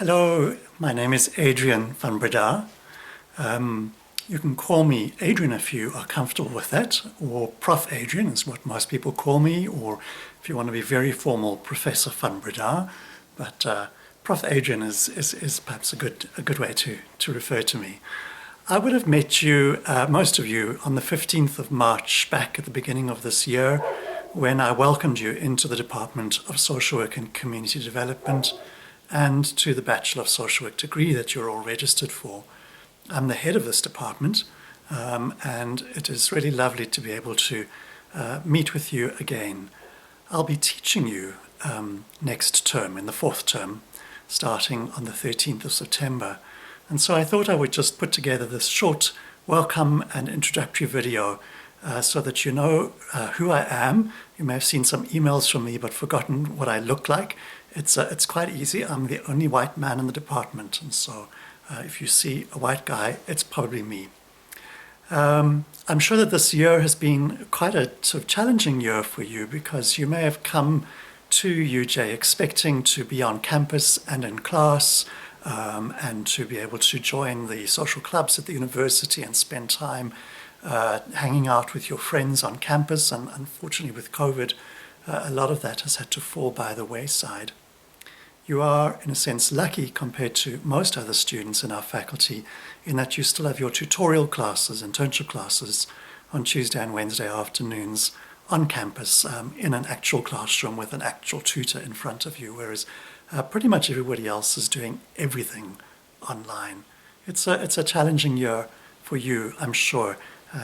Hello, my name is Adrian van Breda. You can call me Adrian if you are comfortable with that, or Prof. Adrian is what most people call me, or if you want to be very formal, Professor van Breda. But Prof. Adrian is perhaps a good way to refer to me. I would have met you, most of you, on the 15th of March back at the beginning of this year when I welcomed you into the Department of Social Work and Community Development and to the Bachelor of Social Work degree that you're all registered for. I'm the head of this department, and it is really lovely to be able to meet with you again. I'll be teaching you next term, in the fourth term, starting on the 13th of September. And so I thought I would just put together this short welcome and introductory video so that you know who I am. You may have seen some emails from me but forgotten what I look like. It's quite easy. I'm the only white man in the department, and so if you see a white guy, it's probably me. I'm sure that this year has been quite a sort of challenging year for you because you may have come to UJ expecting to be on campus and in class, and to be able to join the social clubs at the university and spend time hanging out with your friends on campus. And unfortunately with COVID, a lot of that has had to fall by the wayside. You are, in a sense, lucky compared to most other students in our faculty in that you still have your tutorial classes, internship classes on Tuesday and Wednesday afternoons on campus in an actual classroom with an actual tutor in front of you, whereas pretty much everybody else is doing everything online. It's a challenging year for you, I'm sure.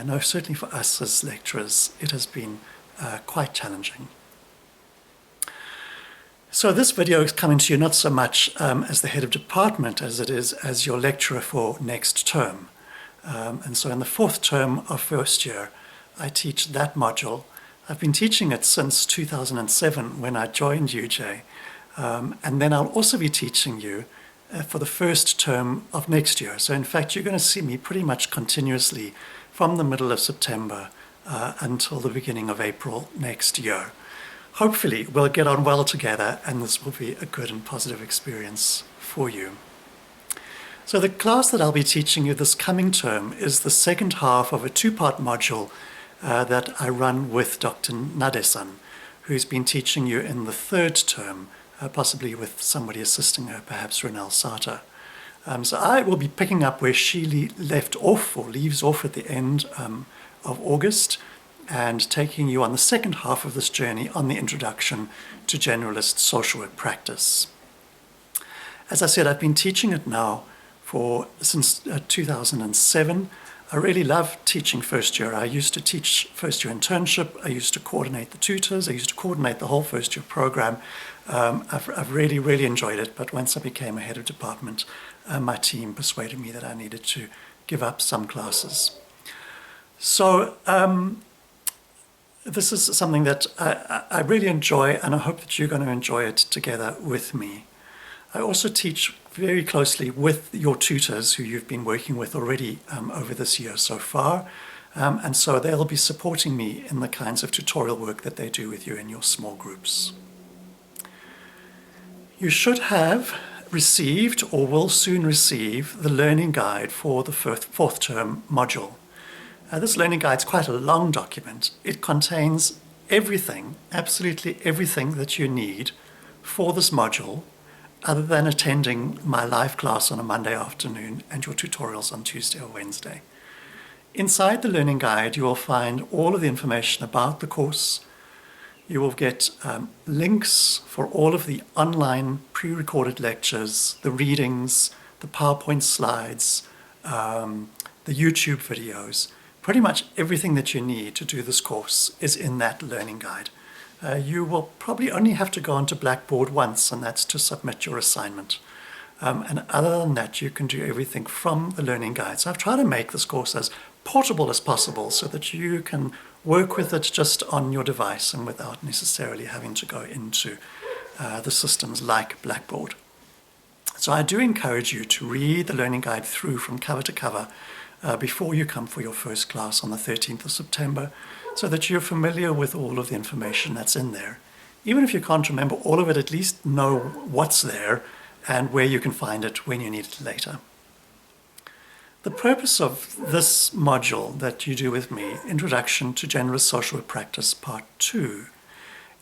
No, certainly for us as lecturers, it has been quite challenging. So this video is coming to you not so much as the head of department as it is as your lecturer for next term. And so in the fourth term of first year, I teach that module. I've been teaching it since 2007 when I joined UJ. And then I'll also be teaching you for the first term of next year. So in fact, you're going to see me pretty much continuously from the middle of September until the beginning of April next year. Hopefully we'll get on well together and this will be a good and positive experience for you. So the class that I'll be teaching you this coming term is the second half of a two-part module that I run with Dr. Nadesan, who's been teaching you in the third term, possibly with somebody assisting her, perhaps Renelle Sata. So I will be picking up where she left off or leaves off at the end of August, and taking you on the second half of this journey on the introduction to generalist social work practice. As I said, I've been teaching it now since 2007. I really love teaching first year. I used to teach first year internship. I used to coordinate the tutors. I used to coordinate the whole first year program. I've really enjoyed it, but once I became a head of department, my team persuaded me that I needed to give up some classes. So this is something that I really enjoy, and I hope that you're going to enjoy it together with me. I also teach very closely with your tutors who you've been working with already over this year so far, and so they'll be supporting me in the kinds of tutorial work that they do with you in your small groups. You should have received or will soon receive the learning guide for the fourth term module. This learning guide is quite a long document. It contains everything, absolutely everything that you need for this module, other than attending my live class on a Monday afternoon and your tutorials on Tuesday or Wednesday. Inside the learning guide, you will find all of the information about the course. You will get links for all of the online pre-recorded lectures, the readings, the PowerPoint slides, the YouTube videos. Pretty much everything that you need to do this course is in that learning guide. You will probably only have to go onto Blackboard once, and that's to submit your assignment. And other than that, you can do everything from the learning guide. So I've tried to make this course as portable as possible so that you can work with it just on your device and without necessarily having to go into the systems like Blackboard. So I do encourage you to read the learning guide through from cover to cover before you come for your first class on the 13th of September, so that you're familiar with all of the information that's in there. Even if you can't remember all of it, at least know what's there and where you can find it when you need it later. The purpose of this module that you do with me, Introduction to Generous Social Work Practice Part 2,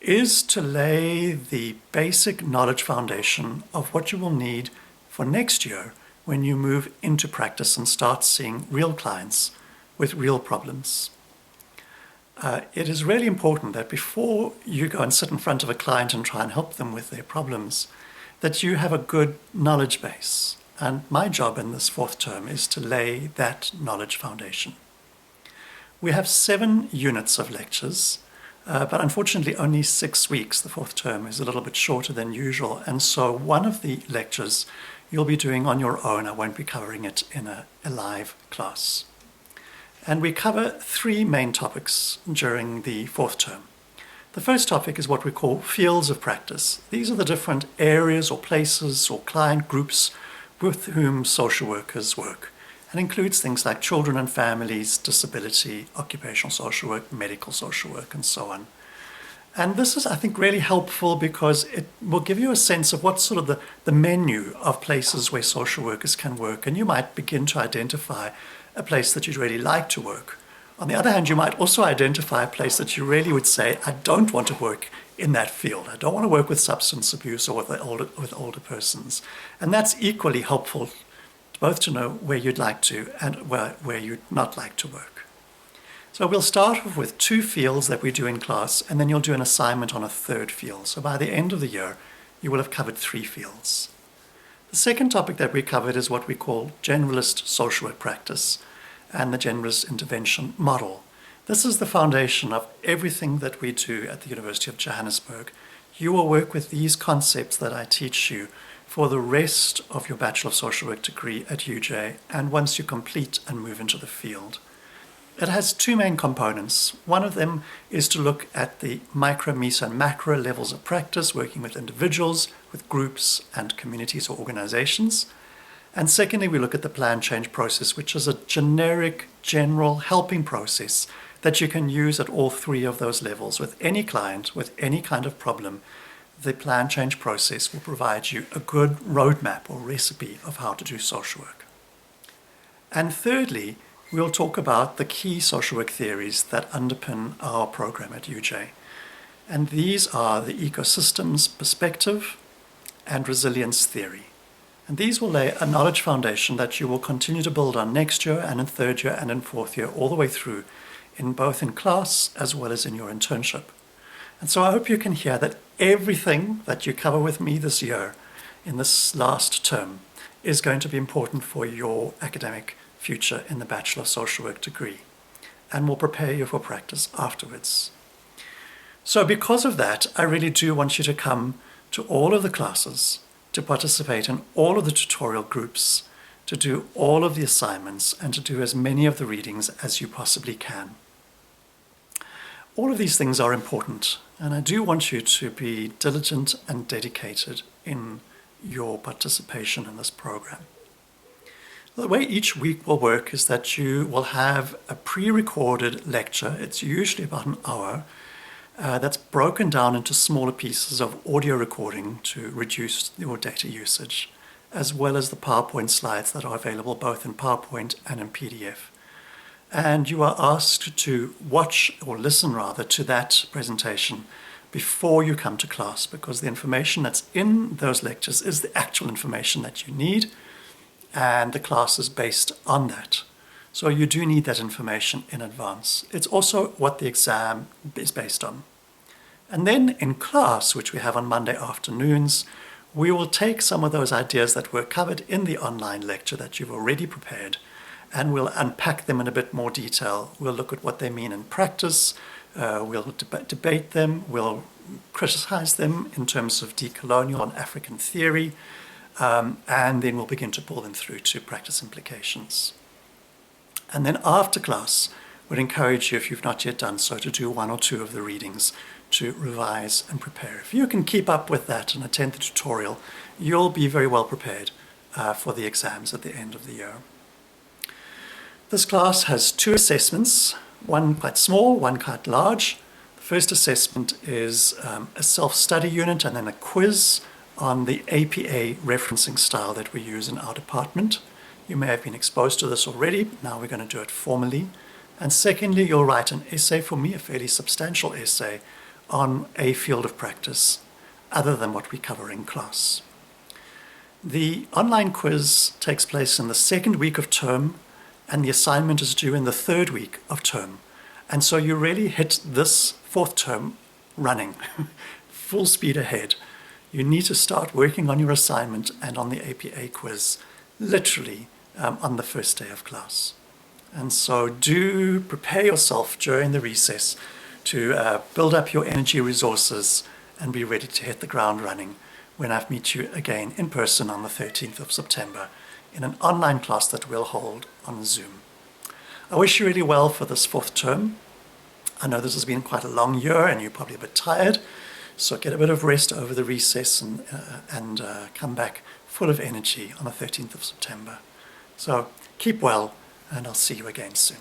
is to lay the basic knowledge foundation of what you will need for next year when you move into practice and start seeing real clients with real problems. It is really important that before you go and sit in front of a client and try and help them with their problems, that you have a good knowledge base. And my job in this fourth term is to lay that knowledge foundation. We have 7 units of lectures, but unfortunately only 6 weeks. The fourth term is a little bit shorter than usual. And so one of the lectures you'll be doing on your own. I won't be covering it in a live class. And we cover 3 main topics during the fourth term. The first topic is what we call fields of practice. These are the different areas or places or client groups with whom social workers work, and includes things like children and families, disability, occupational social work, medical social work, and so on. And this is, I think, really helpful because it will give you a sense of what's sort of the menu of places where social workers can work, and you might begin to identify a place that you'd really like to work. On the other hand, you might also identify a place that you really would say, I don't want to work in that field. I don't want to work with substance abuse or with older persons. And that's equally helpful, both to know where you'd like to and where you'd not like to work. So we'll start off with 2 fields that we do in class, and then you'll do an assignment on a 3rd field. So by the end of the year, you will have covered 3 fields. The second topic that we covered is what we call generalist social work practice and the generalist intervention model. This is the foundation of everything that we do at the University of Johannesburg. You will work with these concepts that I teach you for the rest of your Bachelor of Social Work degree at UJ and once you complete and move into the field. It has 2 main components. One of them is to look at the micro, meso, and macro levels of practice, working with individuals, with groups, and communities or organizations. And secondly, we look at the plan change process, which is a generic, general helping process that you can use at all 3 of those levels. With any client, with any kind of problem, the plan change process will provide you a good roadmap or recipe of how to do social work. And thirdly, we'll talk about the key social work theories that underpin our program at UJ. And these are the ecosystems perspective and resilience theory. And these will lay a knowledge foundation that you will continue to build on next year and in 3rd year and in 4th year, all the way through, in both in class as well as in your internship. And so I hope you can hear that everything that you cover with me this year, in this last term, is going to be important for your academic future in the Bachelor of Social Work degree, and will prepare you for practice afterwards. So because of that, I really do want you to come to all of the classes, to participate in all of the tutorial groups, to do all of the assignments, and to do as many of the readings as you possibly can. All of these things are important, and I do want you to be diligent and dedicated in your participation in this program. The way each week will work is that you will have a pre-recorded lecture. It's usually about an hour. That's broken down into smaller pieces of audio recording to reduce your data usage, as well as the PowerPoint slides that are available both in PowerPoint and in PDF. And you are asked to watch, or listen rather, to that presentation before you come to class, because the information that's in those lectures is the actual information that you need, and the class is based on that. So you do need that information in advance. It's also what the exam is based on. And then in class, which we have on Monday afternoons, we will take some of those ideas that were covered in the online lecture that you've already prepared, and we'll unpack them in a bit more detail. We'll look at what they mean in practice, we'll debate them, we'll criticize them in terms of decolonial and African theory, and then we'll begin to pull them through to practice implications. And then after class, we'd encourage you, if you've not yet done so, to do 1 or 2 of the readings to revise and prepare. If you can keep up with that and attend the tutorial, you'll be very well prepared for the exams at the end of the year. This class has 2 assessments, one quite small, one quite large. The first assessment is a self-study unit and then a quiz on the APA referencing style that we use in our department. You may have been exposed to this already, but now we're going to do it formally. And secondly, you'll write an essay for me, a fairly substantial essay, on a field of practice other than what we cover in class. The online quiz takes place in the second week of term, and the assignment is due in the third week of term. And so you really hit this fourth term running, full speed ahead. You need to start working on your assignment and on the APA quiz literally on the first day of class. And so do prepare yourself during the recess to build up your energy resources and be ready to hit the ground running when I meet you again in person on the 13th of September in an online class that we'll hold on Zoom. I wish you really well for this fourth term. I know this has been quite a long year and you're probably a bit tired, so get a bit of rest over the recess and come back full of energy on the 13th of September. So keep well, and I'll see you again soon.